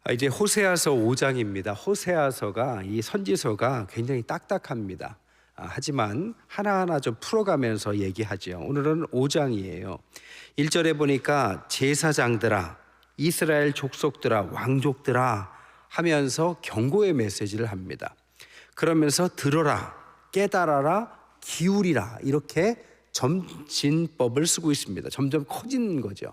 이제 호세아서 5장입니다. 호세아서가 이 선지서가 굉장히 딱딱합니다. 하지만 하나하나 좀 풀어가면서 얘기하죠. 오늘은 5장이에요. 1절에 보니까 제사장들아, 이스라엘 족속들아, 왕족들아 하면서 경고의 메시지를 합니다. 그러면서 들어라, 깨달아라, 기울이라 이렇게 점진법을 쓰고 있습니다. 점점 커진 거죠.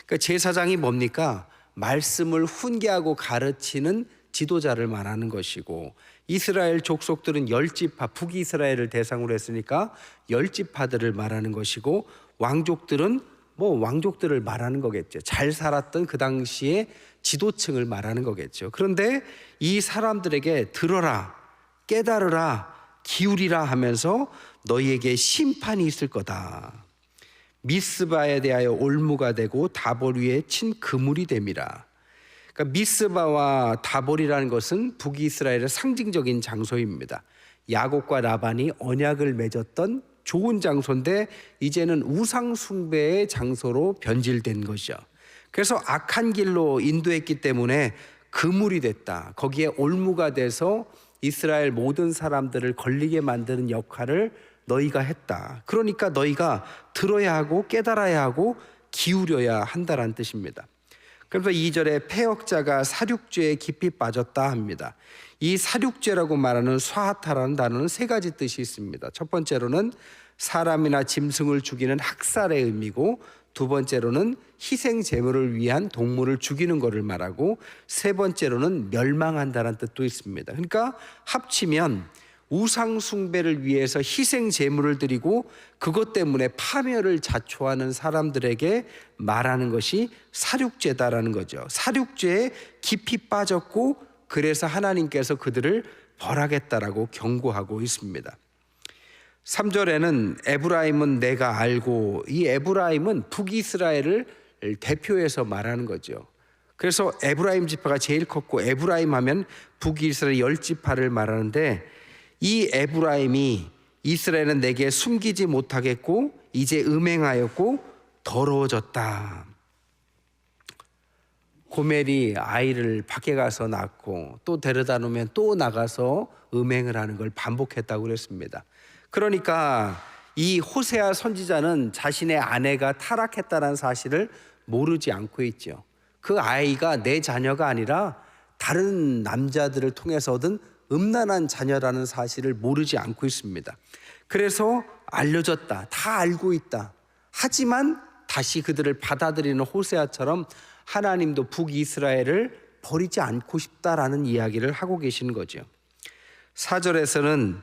그러니까 제사장이 뭡니까? 말씀을 훈계하고 가르치는 지도자를 말하는 것이고, 이스라엘 족속들은 10지파, 북이스라엘을 대상으로 했으니까 10지파들을 말하는 것이고, 왕족들은 왕족들을 말하는 거겠죠. 잘 살았던 그 당시에 지도층을 말하는 거겠죠. 그런데 이 사람들에게 들어라, 깨달으라, 기울이라 하면서 너희에게 심판이 있을 거다. 미스바에 대하여 올무가 되고 다볼 위에 친 그물이 됨이라. 그러니까 미스바와 다볼이라는 것은 북이스라엘의 상징적인 장소입니다. 야곱과 라반이 언약을 맺었던 좋은 장소인데 이제는 우상 숭배의 장소로 변질된 것이죠. 그래서 악한 길로 인도했기 때문에 그물이 됐다. 거기에 올무가 돼서 이스라엘 모든 사람들을 걸리게 만드는 역할을 너희가 했다. 그러니까 너희가 들어야 하고 깨달아야 하고 기울여야 한다는 뜻입니다. 그래서 2절에 패역자가 사륙죄에 깊이 빠졌다 합니다. 이 사륙죄라고 말하는 스와하타라는 단어는 세 가지 뜻이 있습니다. 첫 번째로는 사람이나 짐승을 죽이는 학살의 의미고, 두 번째로는 희생 제물을 위한 동물을 죽이는 것을 말하고, 세 번째로는 멸망한다는 뜻도 있습니다. 그러니까 합치면 우상 숭배를 위해서 희생 제물을 드리고 그것 때문에 파멸을 자초하는 사람들에게 말하는 것이 사륙죄다라는 거죠. 사륙죄에 깊이 빠졌고, 그래서 하나님께서 그들을 벌하겠다라고 경고하고 있습니다. 3절에는 에브라임은 내가 알고, 이 에브라임은 북이스라엘을 대표해서 말하는 거죠. 그래서 에브라임 지파가 제일 컸고, 에브라임 하면 북이스라엘 10지파를 말하는데, 이 에브라임이 이스라엘은 내게 숨기지 못하겠고 이제 음행하였고 더러워졌다. 고멜이 아이를 밖에 가서 낳고 또 데려다 놓으면 또 나가서 음행을 하는 걸 반복했다고 그랬습니다. 그러니까 이 호세아 선지자는 자신의 아내가 타락했다는 사실을 모르지 않고 있죠. 그 아이가 내 자녀가 아니라 다른 남자들을 통해서 얻은 음란한 자녀라는 사실을 모르지 않고 있습니다. 그래서 알려졌다, 다 알고 있다. 하지만 다시 그들을 받아들이는 호세아처럼 하나님도 북이스라엘을 버리지 않고 싶다라는 이야기를 하고 계시는 거죠. 4절에서는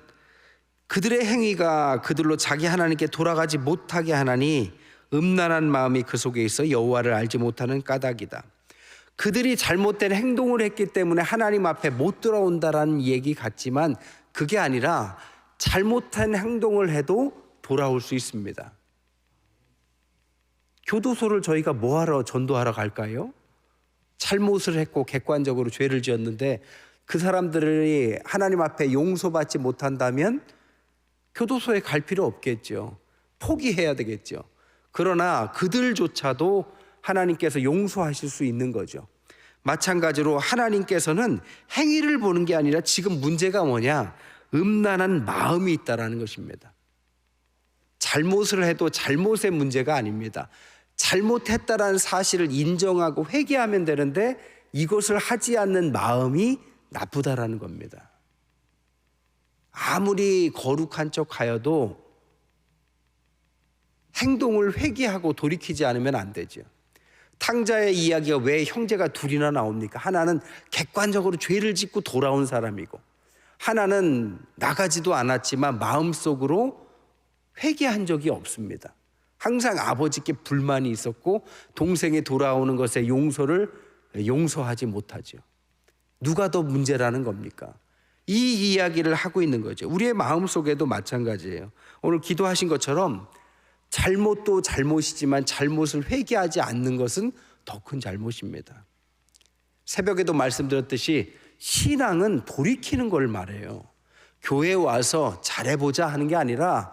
그들의 행위가 그들로 자기 하나님께 돌아가지 못하게 하나니 음란한 마음이 그 속에 있어 여호와를 알지 못하는 까닭이다. 그들이 잘못된 행동을 했기 때문에 하나님 앞에 못 돌아온다라는 얘기 같지만 그게 아니라 잘못한 행동을 해도 돌아올 수 있습니다. 교도소를 저희가 뭐하러 전도하러 갈까요? 잘못을 했고 객관적으로 죄를 지었는데 그 사람들이 하나님 앞에 용서받지 못한다면 교도소에 갈 필요 없겠죠. 포기해야 되겠죠. 그러나 그들조차도 하나님께서 용서하실 수 있는 거죠. 마찬가지로 하나님께서는 행위를 보는 게 아니라 지금 문제가 뭐냐? 음란한 마음이 있다라는 것입니다. 잘못을 해도 잘못의 문제가 아닙니다. 잘못했다라는 사실을 인정하고 회개하면 되는데 이것을 하지 않는 마음이 나쁘다라는 겁니다. 아무리 거룩한 척 하여도 행동을 회개하고 돌이키지 않으면 안 되죠. 탕자의 이야기가 왜 형제가 둘이나 나옵니까? 하나는 객관적으로 죄를 짓고 돌아온 사람이고, 하나는 나가지도 않았지만 마음속으로 회개한 적이 없습니다. 항상 아버지께 불만이 있었고 동생이 돌아오는 것에 용서하지 못하죠. 누가 더 문제라는 겁니까? 이 이야기를 하고 있는 거죠. 우리의 마음속에도 마찬가지예요. 오늘 기도하신 것처럼 잘못도 잘못이지만 잘못을 회개하지 않는 것은 더 큰 잘못입니다. 새벽에도 말씀드렸듯이 신앙은 돌이키는 걸 말해요. 교회에 와서 잘해보자 하는 게 아니라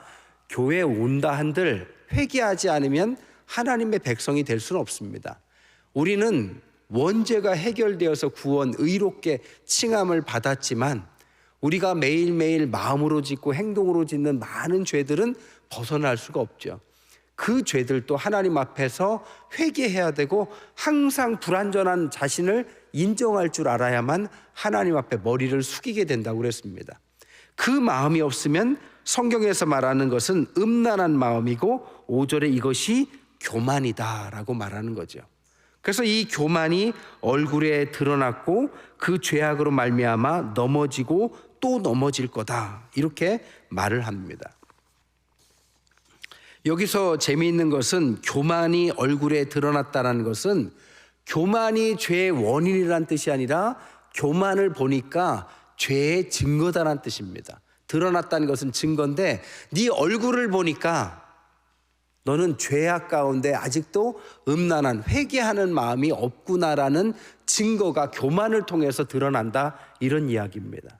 교회에 온다 한들 회개하지 않으면 하나님의 백성이 될 수는 없습니다. 우리는 원죄가 해결되어서 구원, 의롭게 칭함을 받았지만 우리가 매일매일 마음으로 짓고 행동으로 짓는 많은 죄들은 벗어날 수가 없죠. 그 죄들도 하나님 앞에서 회개해야 되고 항상 불완전한 자신을 인정할 줄 알아야만 하나님 앞에 머리를 숙이게 된다고 그랬습니다. 그 마음이 없으면 성경에서 말하는 것은 음란한 마음이고 5절에 이것이 교만이다라고 말하는 거죠. 그래서 이 교만이 얼굴에 드러났고 그 죄악으로 말미암아 넘어지고 또 넘어질 거다, 이렇게 말을 합니다. 여기서 재미있는 것은 교만이 얼굴에 드러났다는 것은 교만이 죄의 원인이란 뜻이 아니라 교만을 보니까 죄의 증거다라는 뜻입니다. 드러났다는 것은 증거인데 네 얼굴을 보니까 너는 죄악 가운데 아직도 음란한 회개하는 마음이 없구나라는 증거가 교만을 통해서 드러난다, 이런 이야기입니다.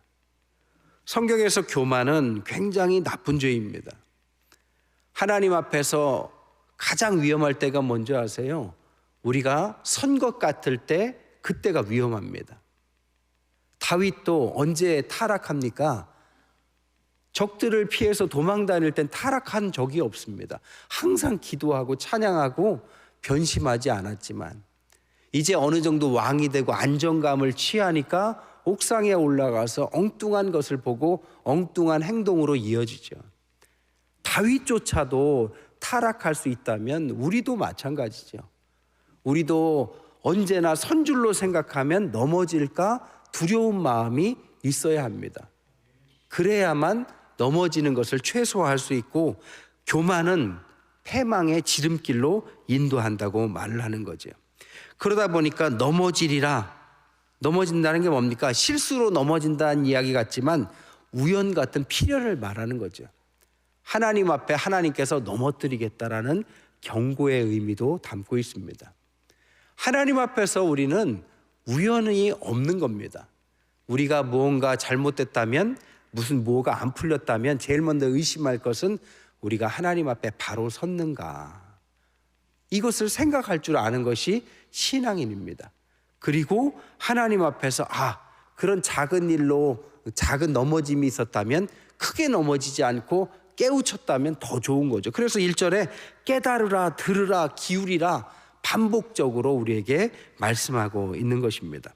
성경에서 교만은 굉장히 나쁜 죄입니다. 하나님 앞에서 가장 위험할 때가 뭔지 아세요? 우리가 선 것 같을 때, 그때가 위험합니다. 다윗도 언제 타락합니까? 적들을 피해서 도망 다닐 땐 타락한 적이 없습니다. 항상 기도하고 찬양하고 변심하지 않았지만 이제 어느 정도 왕이 되고 안정감을 취하니까 옥상에 올라가서 엉뚱한 것을 보고 엉뚱한 행동으로 이어지죠. 다윗조차도 타락할 수 있다면 우리도 마찬가지죠. 우리도 언제나 선줄로 생각하면 넘어질까 두려운 마음이 있어야 합니다. 그래야만 넘어지는 것을 최소화할 수 있고, 교만은 패망의 지름길로 인도한다고 말을 하는 거죠. 그러다 보니까 넘어진다는 게 뭡니까? 실수로 넘어진다는 이야기 같지만 우연 같은 필연을 말하는 거죠. 하나님 앞에 하나님께서 넘어뜨리겠다라는 경고의 의미도 담고 있습니다. 하나님 앞에서 우리는 우연이 없는 겁니다. 우리가 무언가 잘못됐다면, 무슨 뭐가 안 풀렸다면 제일 먼저 의심할 것은 우리가 하나님 앞에 바로 섰는가, 이것을 생각할 줄 아는 것이 신앙인입니다. 그리고 하나님 앞에서 그런 작은 일로 작은 넘어짐이 있었다면 크게 넘어지지 않고 깨우쳤다면 더 좋은 거죠. 그래서 1절에 깨달으라, 들으라, 기울이라 반복적으로 우리에게 말씀하고 있는 것입니다.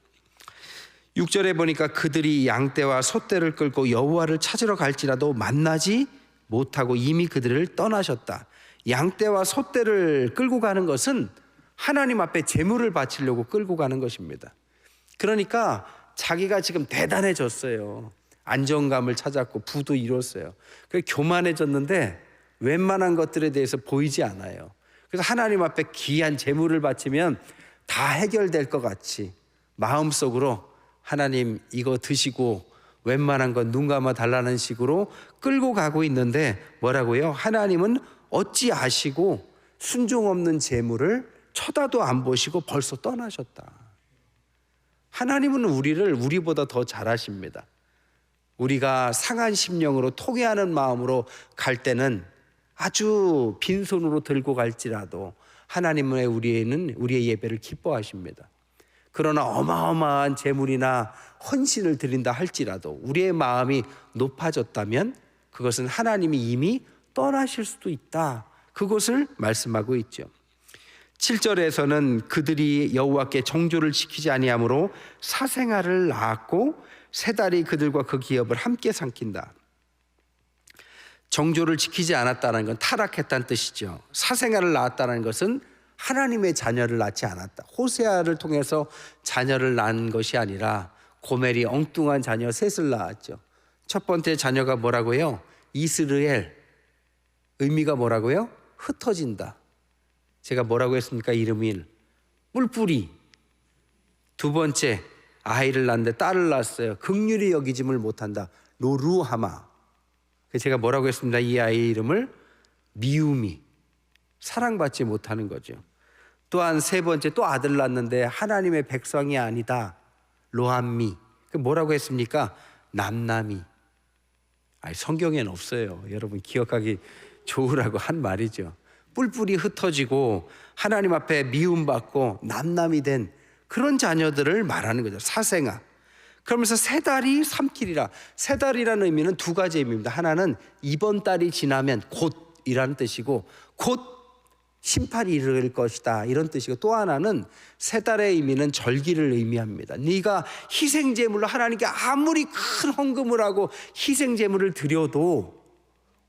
6절에 보니까 그들이 양떼와 소떼를 끌고 여호와를 찾으러 갈지라도 만나지 못하고 이미 그들을 떠나셨다. 양떼와 소떼를 끌고 가는 것은 하나님 앞에 제물을 바치려고 끌고 가는 것입니다. 그러니까 자기가 지금 대단해졌어요. 안정감을 찾았고 부도 이뤘어요. 그래서 교만해졌는데 웬만한 것들에 대해서 보이지 않아요. 그래서 하나님 앞에 귀한 제물을 바치면 다 해결될 것 같이 마음속으로 하나님 이거 드시고 웬만한 건 눈 감아 달라는 식으로 끌고 가고 있는데 뭐라고요? 하나님은 어찌 아시고 순종 없는 제물을 쳐다도 안 보시고 벌써 떠나셨다. 하나님은 우리를 우리보다 더 잘 아십니다. 우리가 상한 심령으로 통회하는 마음으로 갈 때는 아주 빈손으로 들고 갈지라도 하나님은 우리의 예배를 기뻐하십니다. 그러나 어마어마한 제물이나 헌신을 드린다 할지라도 우리의 마음이 높아졌다면 그것은 하나님이 이미 떠나실 수도 있다, 그것을 말씀하고 있죠. 7절에서는 그들이 여호와께 정조를 지키지 아니하므로 사생아를 낳았고 세 달이 그들과 그 기업을 함께 삼킨다. 정조를 지키지 않았다는 건 타락했다는 뜻이죠. 사생아를 낳았다는 것은 하나님의 자녀를 낳지 않았다. 호세아를 통해서 자녀를 낳은 것이 아니라 고멜이 엉뚱한 자녀 셋을 낳았죠. 첫 번째 자녀가 뭐라고요? 이스라엘. 의미가 뭐라고요? 흩어진다. 제가 뭐라고 했습니까? 이름이 뿔뿔이. 두 번째, 아이를 낳는데 딸을 낳았어요. 긍휼히 여기짐을 못한다. 로루하마. 제가 뭐라고 했습니다? 이 아이 이름을 미움이, 사랑받지 못하는 거죠. 또한 세 번째, 또 아들 낳았는데 하나님의 백성이 아니다. 로함미. 뭐라고 했습니까? 남남이. 성경에는 없어요. 여러분 기억하기 좋으라고 한 말이죠. 뿔뿔이 흩어지고 하나님 앞에 미움받고 남남이 된 그런 자녀들을 말하는 거죠. 사생아. 그러면서 세 달이 삼키리라. 세 달이라는 의미는 두 가지 의미입니다. 하나는 이번 달이 지나면 곧이라는 뜻이고 곧 심판이 이를 것이다 이런 뜻이고, 또 하나는 세 달의 의미는 절기를 의미합니다. 네가 희생제물로 하나님께 아무리 큰 헌금을 하고 희생제물을 드려도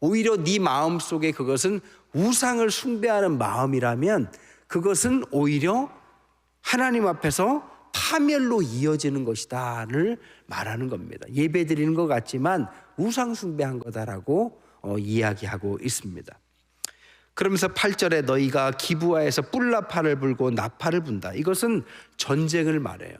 오히려 네 마음속에 그것은 우상을 숭배하는 마음이라면 그것은 오히려 하나님 앞에서 파멸로 이어지는 것이다를 말하는 겁니다. 예배 드리는 것 같지만 우상 숭배한 거다라고 이야기하고 있습니다. 그러면서 8절에 너희가 기브아에서 뿔나팔을 불고 나팔을 분다. 이것은 전쟁을 말해요.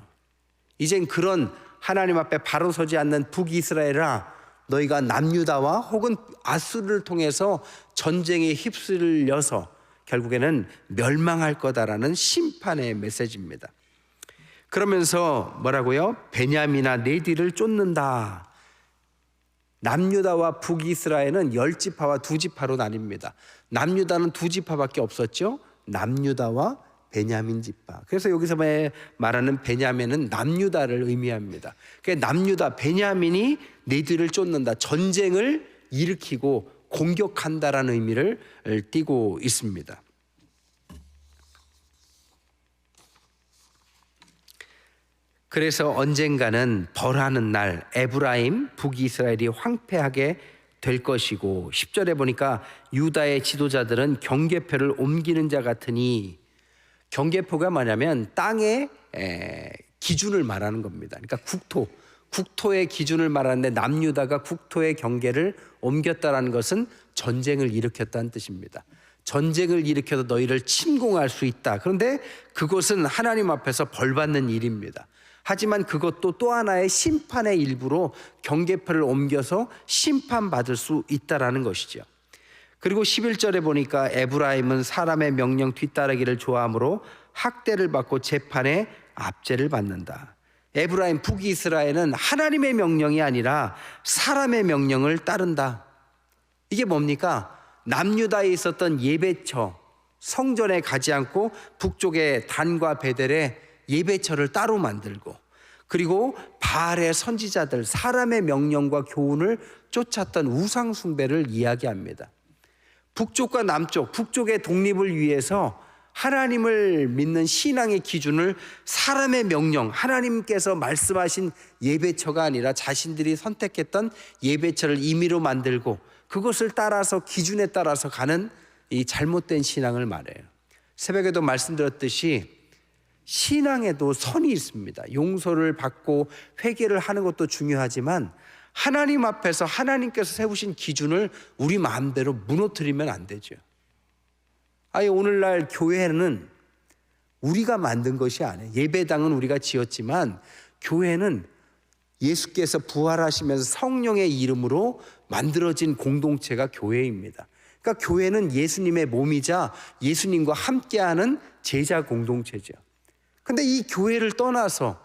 이젠 그런 하나님 앞에 바로 서지 않는 북이스라엘아, 너희가 남유다와 혹은 아수르를 통해서 전쟁에 휩쓸려서 결국에는 멸망할 거다라는 심판의 메시지입니다. 그러면서 뭐라고요? 베냐민아 내 뒤를 쫓는다. 남유다와 북이스라엘은 10지파와 2지파로 나뉩니다. 남유다는 2지파밖에 없었죠. 남유다와 베냐민 지파. 그래서 여기서 말하는 베냐민은 남유다를 의미합니다. 그러니까 남유다, 베냐민이 내 뒤를 쫓는다. 전쟁을 일으키고 공격한다라는 의미를 띠고 있습니다. 그래서 언젠가는 벌하는 날 에브라임, 북이스라엘이 황폐하게 될 것이고, 10절에 보니까 유다의 지도자들은 경계표를 옮기는 자 같으니, 경계표가 뭐냐면 땅의 기준을 말하는 겁니다. 그러니까 국토의 기준을 말하는데 남유다가 국토의 경계를 옮겼다라는 것은 전쟁을 일으켰다는 뜻입니다. 전쟁을 일으켜서 너희를 침공할 수 있다. 그런데 그것은 하나님 앞에서 벌받는 일입니다. 하지만 그것도 또 하나의 심판의 일부로 경계표를 옮겨서 심판받을 수 있다라는 것이죠. 그리고 11절에 보니까 에브라임은 사람의 명령 뒤따르기를 좋아하므로 학대를 받고 재판에 압제를 받는다. 에브라임, 북이스라엘은 하나님의 명령이 아니라 사람의 명령을 따른다. 이게 뭡니까? 남유다에 있었던 예배처, 성전에 가지 않고 북쪽의 단과 베델에 예배처를 따로 만들고, 그리고 바알의 선지자들, 사람의 명령과 교훈을 쫓았던 우상 숭배를 이야기합니다. 북쪽과 남쪽, 북쪽의 독립을 위해서 하나님을 믿는 신앙의 기준을 사람의 명령, 하나님께서 말씀하신 예배처가 아니라 자신들이 선택했던 예배처를 임의로 만들고 그것을 따라서 기준에 따라서 가는 이 잘못된 신앙을 말해요. 새벽에도 말씀드렸듯이 신앙에도 선이 있습니다. 용서를 받고 회개를 하는 것도 중요하지만 하나님 앞에서 하나님께서 세우신 기준을 우리 마음대로 무너뜨리면 안 되죠. 오늘날 교회는 우리가 만든 것이 아니에요. 예배당은 우리가 지었지만 교회는 예수께서 부활하시면서 성령의 이름으로 만들어진 공동체가 교회입니다. 그러니까 교회는 예수님의 몸이자 예수님과 함께하는 제자 공동체죠. 근데 이 교회를 떠나서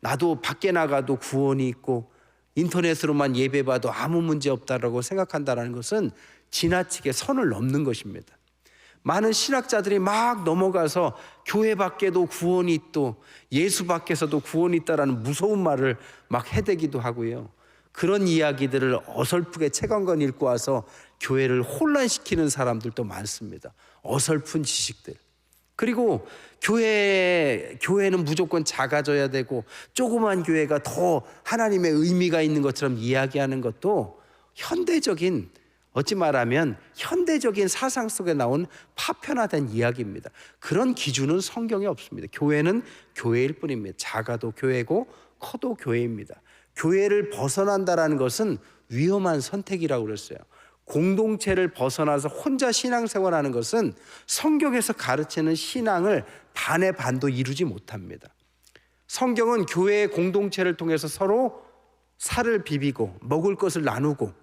나도 밖에 나가도 구원이 있고 인터넷으로만 예배봐도 아무 문제 없다라고 생각한다는 것은 지나치게 선을 넘는 것입니다. 많은 신학자들이 막 넘어가서 교회 밖에도 구원이 있고 예수 밖에서도 구원이 있다라는 무서운 말을 막 해대기도 하고요. 그런 이야기들을 어설프게 책 한 권 읽고 와서 교회를 혼란시키는 사람들도 많습니다. 어설픈 지식들. 그리고 교회는 무조건 작아져야 되고 조그만 교회가 더 하나님의 의미가 있는 것처럼 이야기하는 것도 현대적인, 어찌 말하면 현대적인 사상 속에 나온 파편화된 이야기입니다. 그런 기준은 성경에 없습니다. 교회는 교회일 뿐입니다. 작아도 교회고 커도 교회입니다. 교회를 벗어난다라는 것은 위험한 선택이라고 그랬어요. 공동체를 벗어나서 혼자 신앙생활하는 것은 성경에서 가르치는 신앙을 반의 반도 이루지 못합니다. 성경은 교회의 공동체를 통해서 서로 살을 비비고 먹을 것을 나누고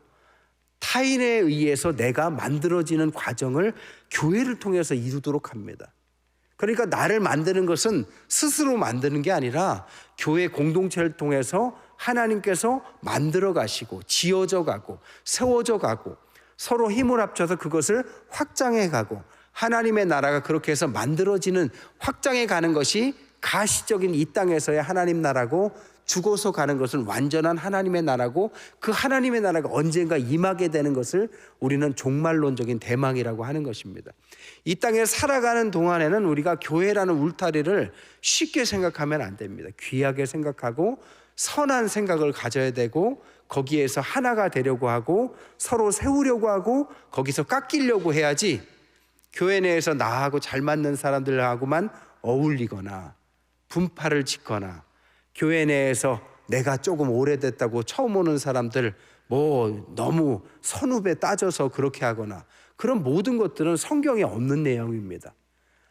타인에 의해서 내가 만들어지는 과정을 교회를 통해서 이루도록 합니다. 그러니까 나를 만드는 것은 스스로 만드는 게 아니라 교회 공동체를 통해서 하나님께서 만들어 가시고 지어져 가고 세워져 가고 서로 힘을 합쳐서 그것을 확장해 가고 하나님의 나라가 그렇게 해서 만들어지는, 확장해 가는 것이 가시적인 이 땅에서의 하나님 나라고, 죽어서 가는 것은 완전한 하나님의 나라고, 그 하나님의 나라가 언젠가 임하게 되는 것을 우리는 종말론적인 대망이라고 하는 것입니다. 이 땅에 살아가는 동안에는 우리가 교회라는 울타리를 쉽게 생각하면 안 됩니다. 귀하게 생각하고 선한 생각을 가져야 되고, 거기에서 하나가 되려고 하고 서로 세우려고 하고 거기서 깎이려고 해야지, 교회 내에서 나하고 잘 맞는 사람들하고만 어울리거나 분파를 짓거나, 교회 내에서 내가 조금 오래됐다고 처음 오는 사람들 너무 선후배 따져서 그렇게 하거나, 그런 모든 것들은 성경에 없는 내용입니다.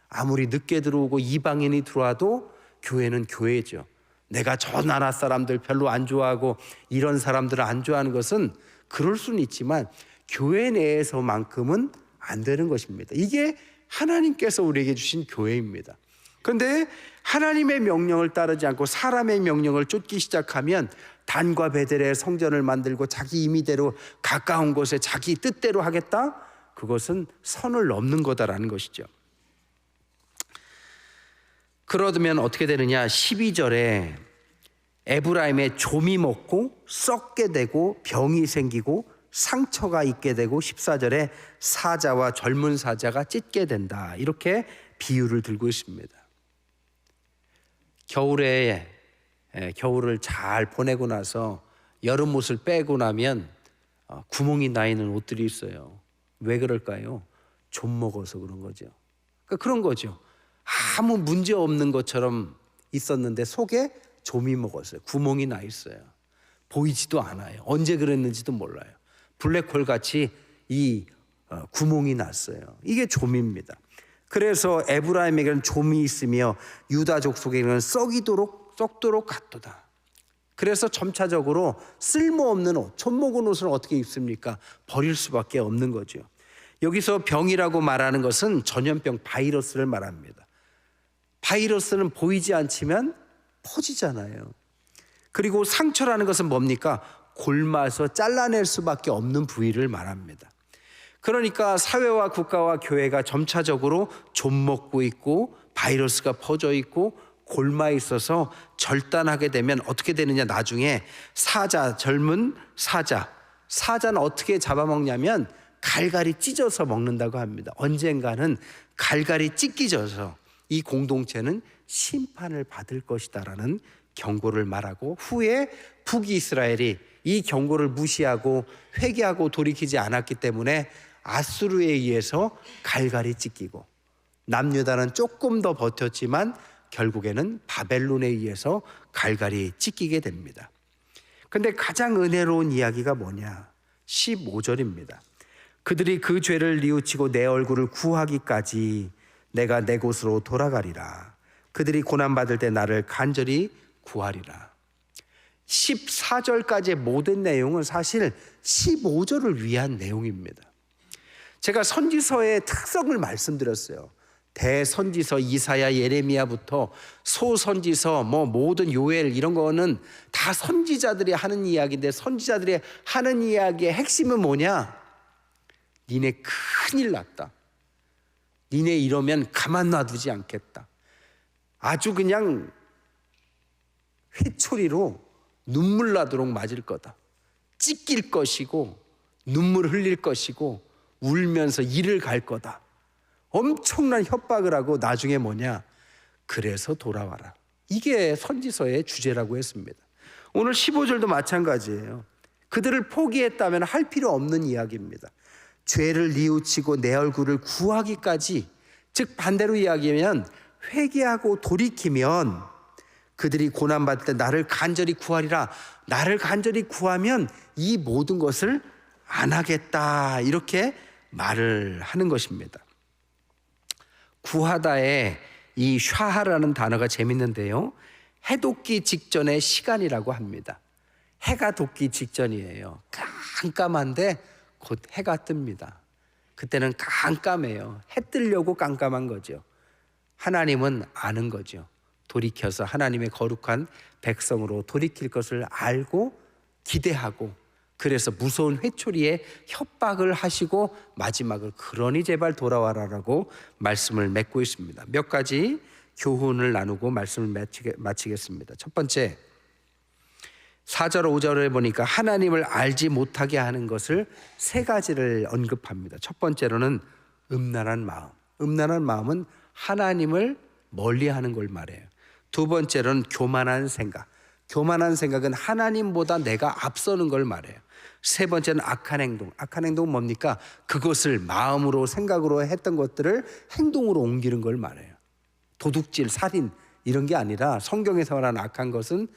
아무리 늦게 들어오고 이방인이 들어와도 교회는 교회죠. 내가 저 나라 사람들 별로 안 좋아하고 이런 사람들을 안 좋아하는 것은 그럴 수는 있지만 교회 내에서만큼은 안 되는 것입니다. 이게 하나님께서 우리에게 주신 교회입니다. 그런데 하나님의 명령을 따르지 않고 사람의 명령을 쫓기 시작하면 단과 베델의 성전을 만들고 자기 임의대로 가까운 곳에 자기 뜻대로 하겠다? 그것은 선을 넘는 거다라는 것이죠. 그러면 어떻게 되느냐? 12절에 에브라임의 좀이 먹고 썩게 되고 병이 생기고 상처가 있게 되고, 14절에 사자와 젊은 사자가 찢게 된다, 이렇게 비유를 들고 있습니다. 겨울을 잘 보내고 나서 여름 옷을 빼고 나면 구멍이 나 있는 옷들이 있어요. 왜 그럴까요? 좀 먹어서 그런 거죠. 그러니까 그런 거죠. 아무 문제 없는 것처럼 있었는데 속에 좀이 먹었어요. 구멍이 나 있어요. 보이지도 않아요. 언제 그랬는지도 몰라요. 블랙홀 같이 이 구멍이 났어요. 이게 좀입니다. 그래서 에브라임에게는 좀이 있으며 유다 족속에게는 썩도록 갔도다. 그래서 점차적으로 쓸모없는 옷, 좀 먹은 옷을 어떻게 입습니까? 버릴 수밖에 없는 거죠. 여기서 병이라고 말하는 것은 전염병, 바이러스를 말합니다. 바이러스는 보이지 않지만 퍼지잖아요. 그리고 상처라는 것은 뭡니까? 골마서 잘라낼 수밖에 없는 부위를 말합니다. 그러니까 사회와 국가와 교회가 점차적으로 좀 먹고 있고 바이러스가 퍼져 있고 골마 있어서 절단하게 되면 어떻게 되느냐? 나중에 젊은 사자는 어떻게 잡아먹냐면 갈갈이 찢어서 먹는다고 합니다. 언젠가는 갈갈이 찢기져서 이 공동체는 심판을 받을 것이다라는 경고를 말하고, 후에 북이스라엘이 이 경고를 무시하고 회개하고 돌이키지 않았기 때문에 아수르에 의해서 갈갈이 찢기고, 남유다는 조금 더 버텼지만 결국에는 바벨론에 의해서 갈갈이 찢기게 됩니다. 그런데 가장 은혜로운 이야기가 뭐냐? 15절입니다. 그들이 그 죄를 뉘우치고 내 얼굴을 구하기까지 내가 내 곳으로 돌아가리라. 그들이 고난받을 때 나를 간절히 구하리라. 14절까지의 모든 내용은 사실 15절을 위한 내용입니다. 제가 선지서의 특성을 말씀드렸어요. 대선지서 이사야, 예레미야부터 소선지서, 모든 요엘, 이런 거는 다 선지자들이 하는 이야기인데, 선지자들이 하는 이야기의 핵심은 뭐냐? 니네 큰일 났다. 니네 이러면 가만 놔두지 않겠다. 아주 그냥 회초리로 눈물 나도록 맞을 거다. 찢길 것이고 눈물 흘릴 것이고 울면서 일을 갈 거다. 엄청난 협박을 하고 나중에 뭐냐? 그래서 돌아와라. 이게 선지서의 주제라고 했습니다. 오늘 15절도 마찬가지예요. 그들을 포기했다면 할 필요 없는 이야기입니다. 죄를 뉘우치고 내 얼굴을 구하기까지, 즉 반대로 이야기하면 회개하고 돌이키면 그들이 고난받을 때 나를 간절히 구하리라. 나를 간절히 구하면 이 모든 것을 안 하겠다, 이렇게 말을 하는 것입니다. 구하다에 이 샤하라는 단어가 재밌는데요, 해돋기 직전의 시간이라고 합니다. 해가 돋기 직전이에요. 깜깜한데 곧 해가 뜹니다. 그때는 깜깜해요. 해 뜨려고 깜깜한 거죠. 하나님은 아는 거죠. 돌이켜서 하나님의 거룩한 백성으로 돌이킬 것을 알고 기대하고, 그래서 무서운 회초리에 협박을 하시고 마지막을 그러니 제발 돌아와라라고 말씀을 맺고 있습니다. 몇 가지 교훈을 나누고 말씀을 마치겠습니다. 첫 번째, 4절 5절에 보니까 하나님을 알지 못하게 하는 것을 세 가지를 언급합니다. 첫 번째로는 음란한 마음. 음란한 마음은 하나님을 멀리하는 걸 말해요. 두 번째로는 교만한 생각. 교만한 생각은 하나님보다 내가 앞서는 걸 말해요. 세 번째는 악한 행동. 악한 행동은 뭡니까? 그것을 마음으로 생각으로 했던 것들을 행동으로 옮기는 걸 말해요. 도둑질, 살인 이런 게 아니라 성경에서 말하는 악한 것은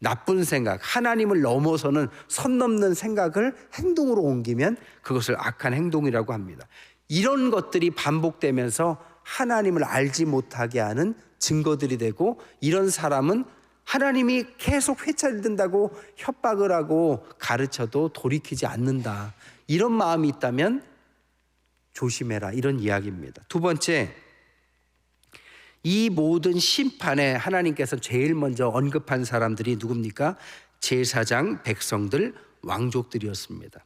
나쁜 생각, 하나님을 넘어서는 선 넘는 생각을 행동으로 옮기면 그것을 악한 행동이라고 합니다. 이런 것들이 반복되면서 하나님을 알지 못하게 하는 증거들이 되고, 이런 사람은 하나님이 계속 회차를 든다고 협박을 하고 가르쳐도 돌이키지 않는다. 이런 마음이 있다면 조심해라, 이런 이야기입니다. 두 번째, 이 모든 심판에 하나님께서 제일 먼저 언급한 사람들이 누굽니까? 제사장, 백성들, 왕족들이었습니다.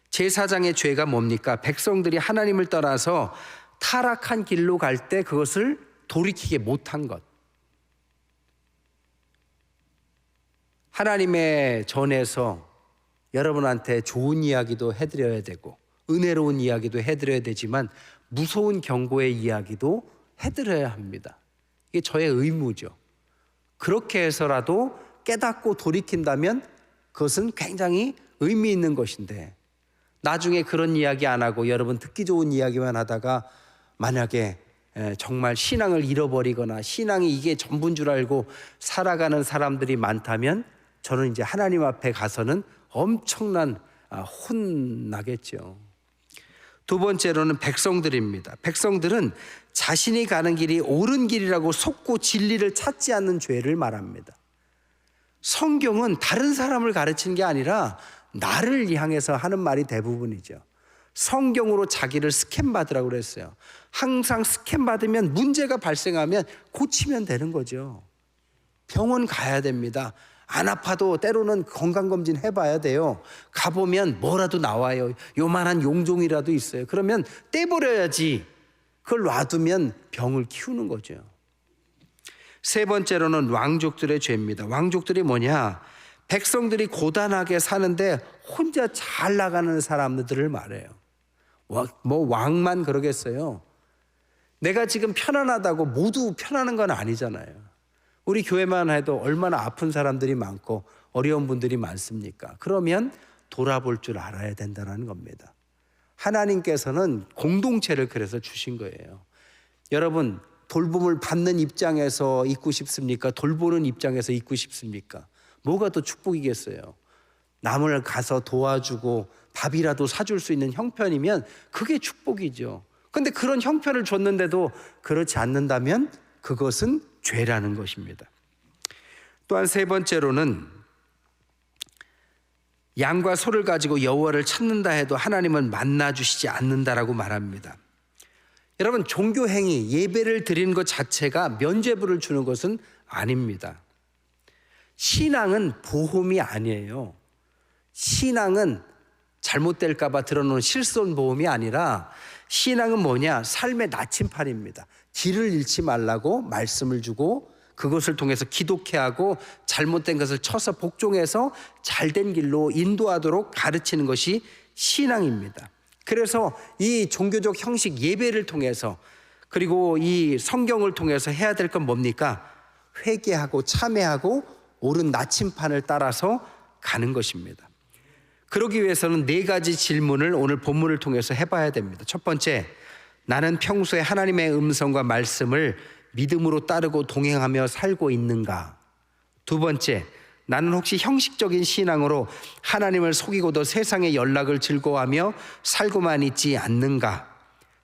제사장의 죄가 뭡니까? 백성들이 하나님을 떠나서 타락한 길로 갈 때 그것을 돌이키게 못한 것. 하나님의 전에서 여러분한테 좋은 이야기도 해드려야 되고 은혜로운 이야기도 해드려야 되지만 무서운 경고의 이야기도 해드려야 합니다. 이게 저의 의무죠. 그렇게 해서라도 깨닫고 돌이킨다면 그것은 굉장히 의미 있는 것인데, 나중에 그런 이야기 안 하고 여러분 듣기 좋은 이야기만 하다가 만약에 정말 신앙을 잃어버리거나 신앙이 이게 전부인 줄 알고 살아가는 사람들이 많다면 저는 이제 하나님 앞에 가서는 엄청난 혼나겠죠. 두 번째로는 백성들입니다. 백성들은 자신이 가는 길이 옳은 길이라고 속고 진리를 찾지 않는 죄를 말합니다. 성경은 다른 사람을 가르치는 게 아니라 나를 향해서 하는 말이 대부분이죠. 성경으로 자기를 스캔 받으라고 그랬어요. 항상 스캔 받으면 문제가 발생하면 고치면 되는 거죠. 병원 가야 됩니다. 안 아파도 때로는 건강검진 해봐야 돼요. 가보면 뭐라도 나와요. 요만한 용종이라도 있어요. 그러면 떼버려야지. 그걸 놔두면 병을 키우는 거죠. 세 번째로는 왕족들의 죄입니다. 왕족들이 뭐냐? 백성들이 고단하게 사는데 혼자 잘 나가는 사람들을 말해요. 뭐 왕만 그러겠어요. 내가 지금 편안하다고 모두 편안한 건 아니잖아요. 우리 교회만 해도 얼마나 아픈 사람들이 많고 어려운 분들이 많습니까? 그러면 돌아볼 줄 알아야 된다는 겁니다. 하나님께서는 공동체를 그래서 주신 거예요. 여러분, 돌봄을 받는 입장에서 있고 싶습니까? 돌보는 입장에서 있고 싶습니까? 뭐가 더 축복이겠어요? 남을 가서 도와주고 밥이라도 사줄 수 있는 형편이면 그게 축복이죠. 근데 그런 형편을 줬는데도 그렇지 않는다면 그것은 죄라는 것입니다. 또한 세 번째로는 양과 소를 가지고 여호와를 찾는다 해도 하나님은 만나주시지 않는다라고 말합니다. 여러분, 종교 행위, 예배를 드리는 것 자체가 면죄부를 주는 것은 아닙니다. 신앙은 보험이 아니에요. 신앙은 잘못될까 봐 들어놓은 실손보험이 아니라 신앙은 뭐냐? 삶의 나침판입니다. 길을 잃지 말라고 말씀을 주고 그것을 통해서 기독해 하고 잘못된 것을 쳐서 복종해서 잘된 길로 인도하도록 가르치는 것이 신앙입니다. 그래서 이 종교적 형식 예배를 통해서 그리고 이 성경을 통해서 해야 될 건 뭡니까? 회개하고 참회하고 옳은 나침판을 따라서 가는 것입니다. 그러기 위해서는 네 가지 질문을 오늘 본문을 통해서 해봐야 됩니다. 첫 번째, 나는 평소에 하나님의 음성과 말씀을 믿음으로 따르고 동행하며 살고 있는가? 두 번째, 나는 혹시 형식적인 신앙으로 하나님을 속이고도 세상의 연락을 즐거워하며 살고만 있지 않는가?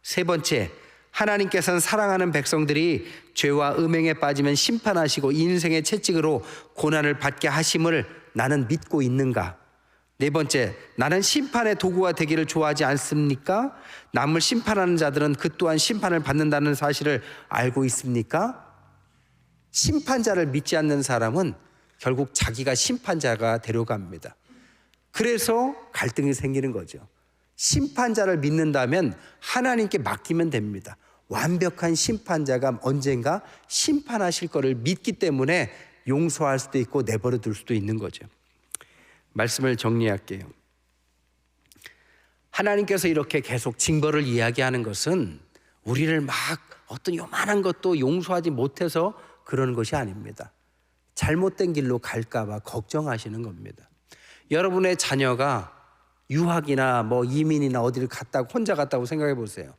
세 번째, 하나님께서는 사랑하는 백성들이 죄와 음행에 빠지면 심판하시고 인생의 채찍으로 고난을 받게 하심을 나는 믿고 있는가? 네 번째, 나는 심판의 도구가 되기를 좋아하지 않습니까? 남을 심판하는 자들은 그 또한 심판을 받는다는 사실을 알고 있습니까? 심판자를 믿지 않는 사람은 결국 자기가 심판자가 되려갑니다. 그래서 갈등이 생기는 거죠. 심판자를 믿는다면 하나님께 맡기면 됩니다. 완벽한 심판자가 언젠가 심판하실 거를 믿기 때문에 용서할 수도 있고 내버려 둘 수도 있는 거죠. 말씀을 정리할게요. 하나님께서 이렇게 계속 징벌을 이야기하는 것은 우리를 막 어떤 요만한 것도 용서하지 못해서 그러는 것이 아닙니다. 잘못된 길로 갈까 봐 걱정하시는 겁니다. 여러분의 자녀가 유학이나 뭐 이민이나 어디를 갔다고 혼자 갔다고 생각해 보세요.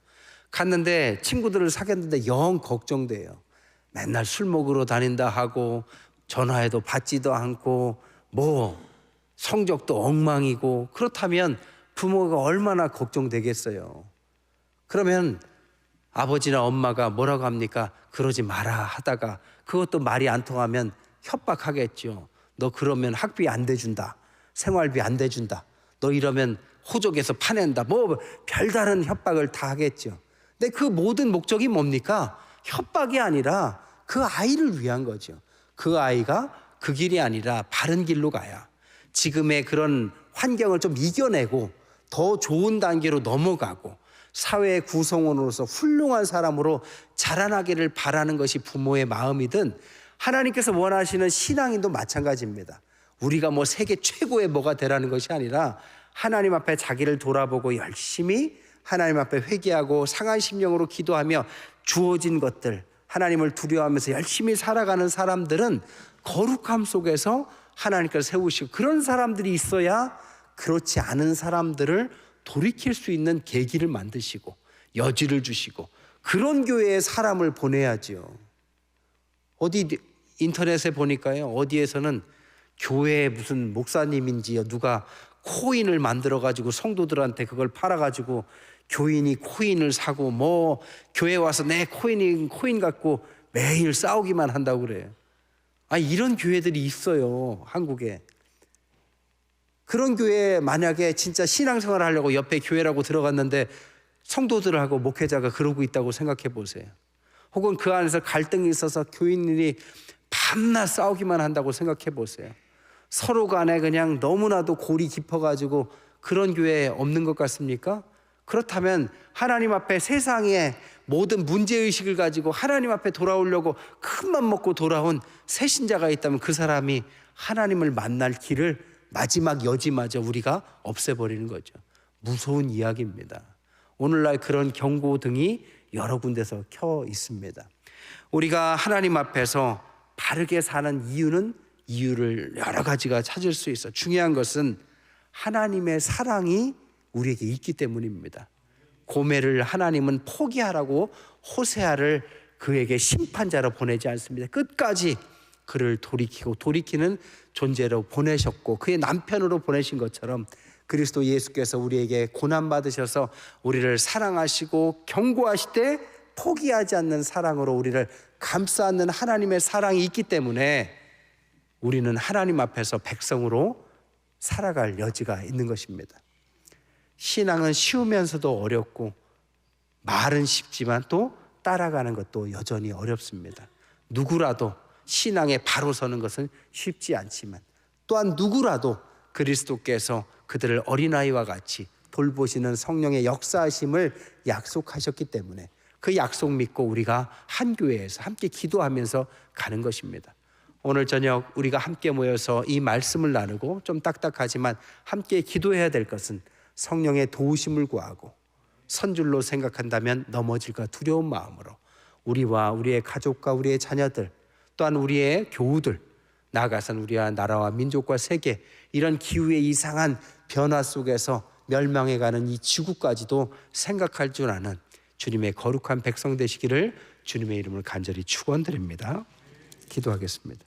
갔는데 친구들을 사귀었는데 영 걱정돼요. 맨날 술 먹으러 다닌다 하고 전화해도 받지도 않고 뭐 성적도 엉망이고, 그렇다면 부모가 얼마나 걱정되겠어요. 그러면 아버지나 엄마가 뭐라고 합니까? 그러지 마라 하다가 그것도 말이 안 통하면 협박하겠죠. 너 그러면 학비 안 대준다, 생활비 안 대준다, 너 이러면 호적에서 파낸다, 뭐 별다른 협박을 다 하겠죠. 근데 그 모든 목적이 뭡니까? 협박이 아니라 그 아이를 위한 거죠. 그 아이가 그 길이 아니라 바른 길로 가야 지금의 그런 환경을 좀 이겨내고 더 좋은 단계로 넘어가고 사회의 구성원으로서 훌륭한 사람으로 자라나기를 바라는 것이 부모의 마음이든, 하나님께서 원하시는 신앙인도 마찬가지입니다. 우리가 뭐 세계 최고의 뭐가 되라는 것이 아니라 하나님 앞에 자기를 돌아보고 열심히 하나님 앞에 회개하고 상한 심령으로 기도하며 주어진 것들, 하나님을 두려워하면서 열심히 살아가는 사람들은 거룩함 속에서 하나님께서 세우시고, 그런 사람들이 있어야 그렇지 않은 사람들을 돌이킬 수 있는 계기를 만드시고 여지를 주시고, 그런 교회에 사람을 보내야죠. 어디 인터넷에 보니까요, 어디에서는 교회 무슨 목사님인지 누가 코인을 만들어 가지고 성도들한테 그걸 팔아 가지고 교인이 코인을 사고 뭐 교회 와서 내 코인 갖고 매일 싸우기만 한다고 그래요. 이런 교회들이 있어요, 한국에. 그런 교회에 만약에 진짜 신앙생활을 하려고 옆에 교회라고 들어갔는데 성도들하고 목회자가 그러고 있다고 생각해 보세요. 혹은 그 안에서 갈등이 있어서 교인들이 밤낮 싸우기만 한다고 생각해 보세요. 서로 간에 그냥 너무나도 골이 깊어가지고 그런 교회 없는 것 같습니까? 그렇다면 하나님 앞에 세상의 모든 문제의식을 가지고 하나님 앞에 돌아오려고 큰맘 먹고 돌아온 새신자가 있다면 그 사람이 하나님을 만날 길을 마지막 여지마저 우리가 없애버리는 거죠. 무서운 이야기입니다. 오늘날 그런 경고등이 여러 군데서 켜 있습니다. 우리가 하나님 앞에서 바르게 사는 이유를 여러 가지가 찾을 수 있어. 중요한 것은 하나님의 사랑이 우리에게 있기 때문입니다. 고멜을 하나님은 포기하라고 호세아를 그에게 심판자로 보내지 않습니다. 끝까지 그를 돌이키는 존재로 보내셨고, 그의 남편으로 보내신 것처럼 그리스도 예수께서 우리에게 고난받으셔서 우리를 사랑하시고 경고하실 때 포기하지 않는 사랑으로 우리를 감싸 안는 하나님의 사랑이 있기 때문에 우리는 하나님 앞에서 백성으로 살아갈 여지가 있는 것입니다. 신앙은 쉬우면서도 어렵고, 말은 쉽지만 또 따라가는 것도 여전히 어렵습니다. 누구라도 신앙에 바로 서는 것은 쉽지 않지만, 또한 누구라도 그리스도께서 그들을 어린아이와 같이 돌보시는 성령의 역사하심을 약속하셨기 때문에 그 약속 믿고 우리가 한 교회에서 함께 기도하면서 가는 것입니다. 오늘 저녁 우리가 함께 모여서 이 말씀을 나누고, 좀 딱딱하지만 함께 기도해야 될 것은 성령의 도우심을 구하고, 선줄로 생각한다면 넘어질까 두려운 마음으로 우리와 우리의 가족과 우리의 자녀들, 또한 우리의 교우들, 나아가서는 우리와 나라와 민족과 세계, 이런 기후의 이상한 변화 속에서 멸망해가는 이 지구까지도 생각할 줄 아는 주님의 거룩한 백성 되시기를 주님의 이름으로 간절히 축원드립니다. 기도하겠습니다.